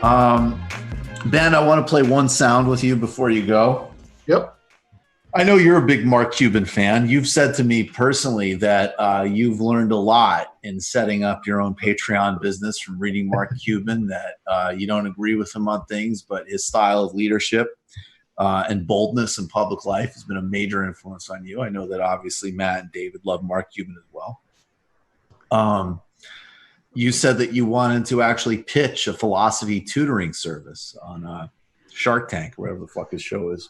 Um, Ben, I want to play one sound with you before you go. Yep. I know you're a big Mark Cuban fan. You've said to me personally that you've learned a lot in setting up your own Patreon business from reading Mark Cuban, that you don't agree with him on things, but his style of leadership and boldness in public life has been a major influence on you. I know that obviously Matt and David love Mark Cuban as well. You said that you wanted to actually pitch a philosophy tutoring service on Shark Tank, or whatever the fuck his show is.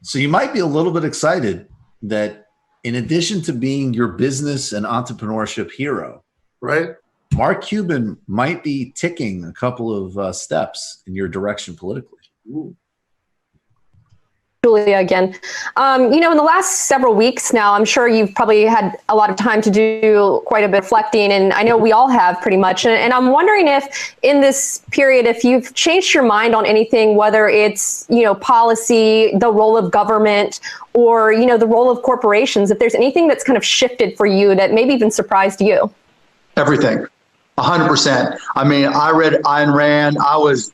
So you might be a little bit excited that in addition to being your business and entrepreneurship hero, Right. Mark Cuban might be ticking a couple of steps in your direction politically. Ooh. Julia again. In the last several weeks now, I'm sure you've probably had a lot of time to do quite a bit of reflecting, and I know we all have pretty much. And I'm wondering if in this period, if you've changed your mind on anything, whether it's, policy, the role of government, or, the role of corporations, if there's anything that's kind of shifted for you that maybe even surprised you. Everything. 100%. I mean, I read Ayn Rand. I was,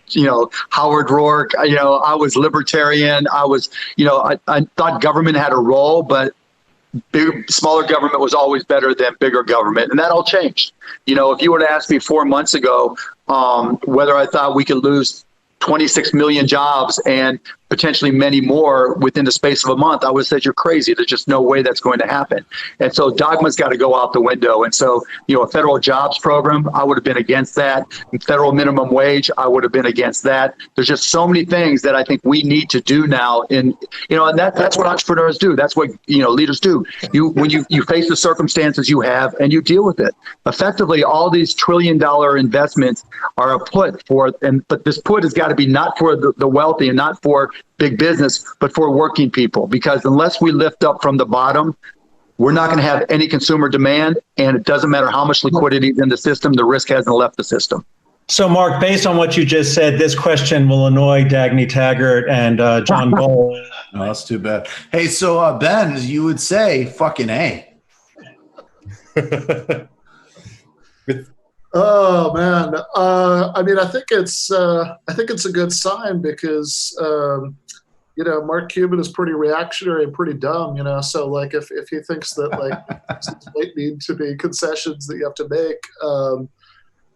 Howard Rourke. I was libertarian. I was, I thought government had a role, but smaller government was always better than bigger government. And that all changed. If you were to ask me 4 months ago whether I thought we could lose 26 million jobs and potentially many more within the space of a month, I would have said, you're crazy. There's just no way that's going to happen. And so dogma's got to go out the window. And so, a federal jobs program, I would have been against that. Federal minimum wage, I would have been against that. There's just so many things that I think we need to do now. And that's what entrepreneurs do. That's what, leaders do. When you face the circumstances you have and you deal with it. Effectively, all these $1 trillion investments are a put for, but this put has got to be not for the wealthy and not for big business, but for working people, because unless we lift up from the bottom, we're not going to have any consumer demand, and it doesn't matter how much liquidity is in the system, the risk hasn't left the system. So, Mark, based on what you just said, this question will annoy Dagny Taggart and John Bull. No, that's too bad. Hey, so Ben, as you would say, fucking A. Oh man. I think it's a good sign because Mark Cuban is pretty reactionary and pretty dumb. So like if he thinks that might need to be concessions that you have to make,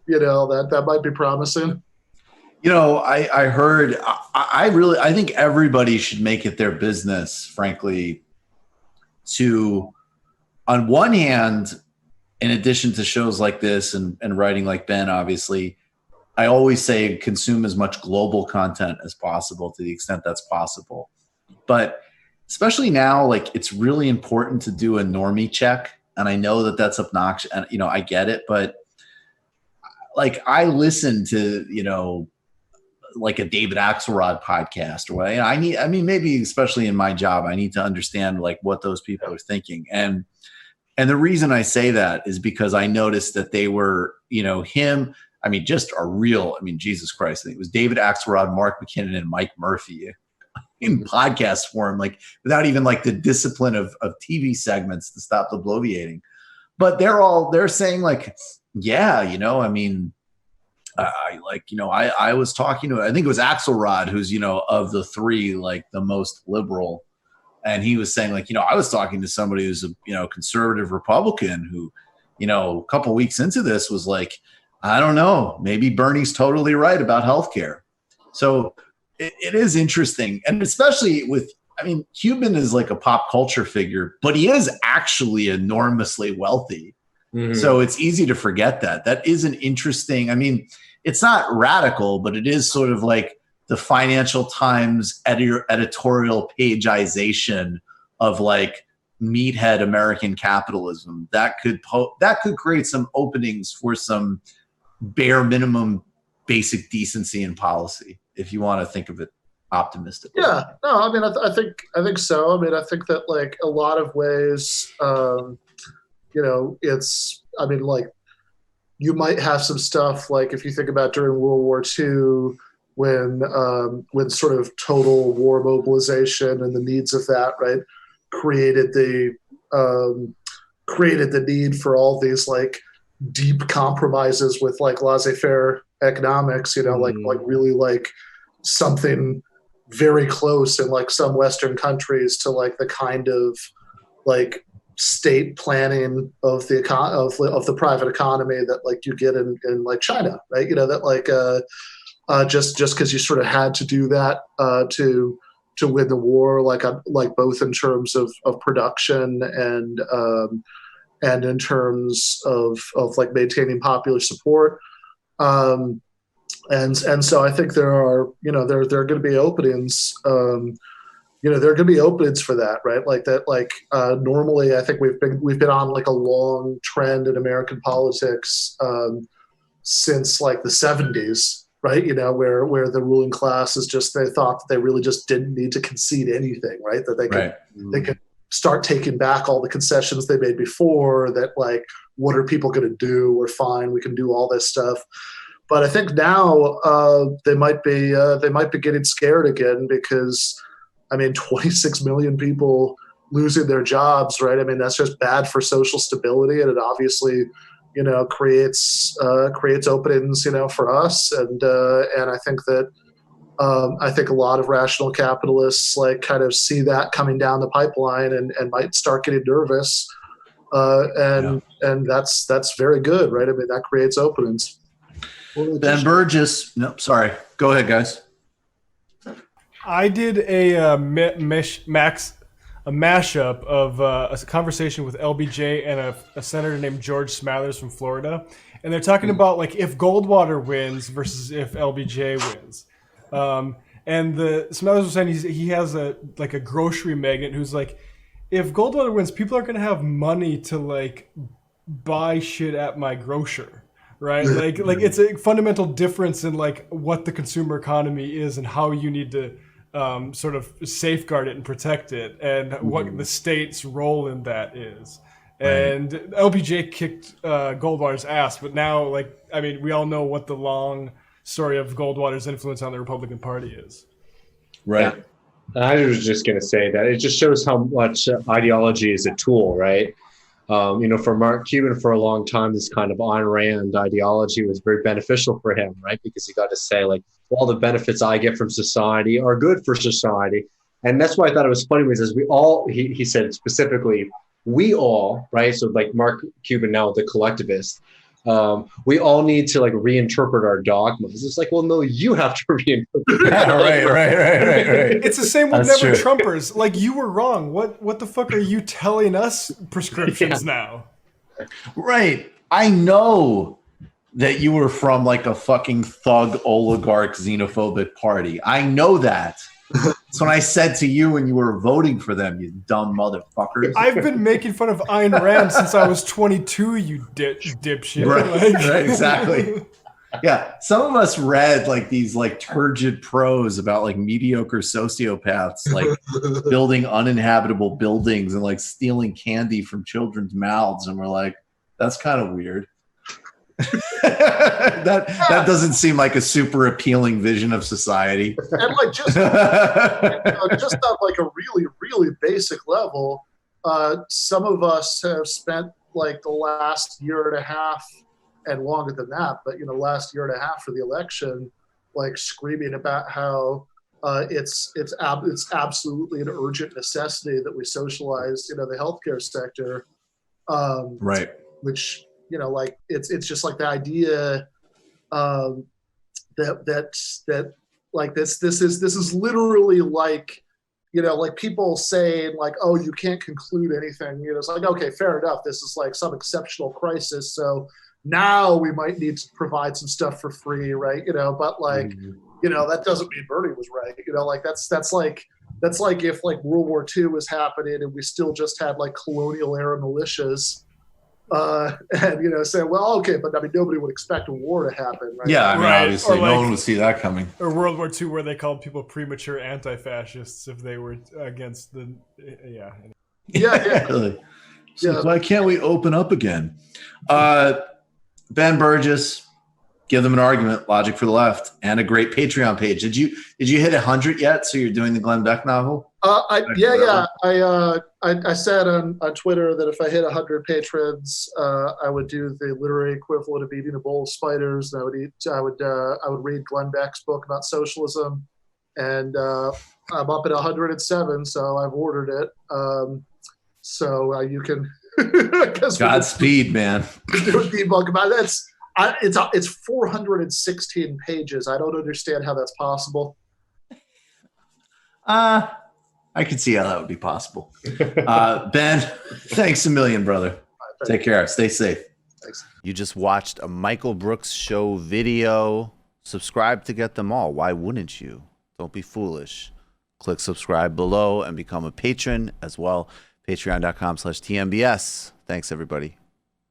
that might be promising. I heard. I think everybody should make it their business, frankly, to, on one hand, in addition to shows like this and writing like Ben, obviously, I always say consume as much global content as possible to the extent that's possible. But especially now, it's really important to do a normie check. And I know that that's obnoxious and, I get it. But I listen to, a David Axelrod podcast or what. Maybe especially in my job, I need to understand what those people are thinking. And the reason I say that is because I noticed that they were, him, just a real, Jesus Christ, I think it was David Axelrod, Mark McKinnon, and Mike Murphy in podcast form, without even the discipline of TV segments to stop the bloviating. But they're saying yeah, I was talking to, I think it was Axelrod, who's, of the three, the most liberal. And he was saying, I was talking to somebody who's a, conservative Republican who, a couple weeks into this was I don't know, maybe Bernie's totally right about healthcare. So it is interesting. And especially with, Cuban is a pop culture figure, but he is actually enormously wealthy. Mm-hmm. So it's easy to forget that. That is an interesting, it's not radical, but it is sort of the Financial Times editorial pageization of meathead American capitalism that could create some openings for some bare minimum basic decency in policy, if you want to think of it optimistically. Yeah, no, I think so. I think that a lot of ways, it's, you might have some stuff if you think about during World War II, when sort of total war mobilization and the needs of that, right, created the need for all these deep compromises with laissez-faire economics, like really like something very close in like some Western countries to like the kind of like state planning of the private economy that like you get in like China, right? That like just because you sort of had to do that to win the war, like both in terms of production and in terms of like maintaining popular support. And so I think there are there are going to be openings. There are going to be openings for that, right? Like that, like normally, I think we've been on like a long trend in American politics since like the 70s, right? Where the ruling class is just, they thought that they really just didn't need to concede anything, right? That they could start taking back all the concessions they made before. That like, what are people going to do? We're fine. We can do all this stuff. But I think now they might be getting scared again because, I mean, 26 million people losing their jobs, right? I mean, that's just bad for social stability, and it obviously, creates openings, for us. And I think that I think a lot of rational capitalists like kind of see that coming down the pipeline and might start getting nervous. And that's very good, right? I mean, that creates openings. Ben Burgis. No, sorry. Go ahead, guys. I did a mashup of a conversation with LBJ and a senator named George Smathers from Florida, and they're talking about like if Goldwater wins versus if LBJ wins. And the Smathers was saying he has a grocery magnate who's like, if Goldwater wins, people are going to have money to like buy shit at my grocer. Right, like it's a fundamental difference in like what the consumer economy is and how you need to sort of safeguard it and protect it, and what the state's role in that is. Right. And LBJ kicked Goldwater's ass, but now, like, I mean, we all know what the long story of Goldwater's influence on the Republican Party is. Right. Yeah. I was just going to say that it just shows how much ideology is a tool, right? For Mark Cuban for a long time, this kind of Ayn Rand ideology was very beneficial for him, right? Because he got to say, like, all the benefits I get from society are good for society. And that's why I thought it was funny, because we all, he said specifically, we all, right? So like Mark Cuban now, the collectivist, we all need to like reinterpret our dogmas. It's like, well, no, you have to reinterpret. Right. It's the same with Never Trumpers. Like, you were wrong. What the fuck are you telling us prescriptions now? Right. I know that you were from like a fucking thug oligarch xenophobic party. I know that. That's when I said to you when you were voting for them, you dumb motherfuckers. I've been making fun of Ayn Rand since I was 22, you dipshit. Right, exactly. Yeah, some of us read like these like turgid prose about like mediocre sociopaths like building uninhabitable buildings and like stealing candy from children's mouths, and we're like, that's kind of weird. that doesn't seem like a super appealing vision of society. And like just on like a really, really basic level, some of us have spent like the last year and a half and longer than that, but last year and a half for the election, like screaming about how it's absolutely an urgent necessity that we socialize the healthcare sector, right? Which like it's just like the idea that like this is literally like like people saying like, oh, you can't conclude anything. It's like, okay, fair enough. This is like some exceptional crisis, so now we might need to provide some stuff for free, right? But like that doesn't mean Bernie was right. Like that's like if like World War II was happening and we still just had like colonial era militias. And say, well, okay, but I mean, nobody would expect a war to happen, right? Yeah, I mean, obviously, no one would see that coming. Or World War II, where they called people premature anti-fascists if they were against the, yeah. Really. So yeah. Why can't we open up again? Ben Burgis, give them an argument. Logic for the Left, and a great Patreon page. Did you hit 100 yet? So you're doing the Glenn Beck novel? I said on Twitter that if I hit 100 patrons, I would do the literary equivalent of eating a bowl of spiders. And I would read Glenn Beck's book about socialism, and I'm up at 107, so I've ordered it. So you can. Godspeed, man. Do a debug about it. It's 416 pages. I don't understand how that's possible. I could see how that would be possible. Ben, thanks a million, brother. Take care. Stay safe. Thanks. You just watched a Michael Brooks show video. Subscribe to get them all. Why wouldn't you? Don't be foolish. Click subscribe below and become a patron as well. Patreon.com/TMBS. Thanks, everybody.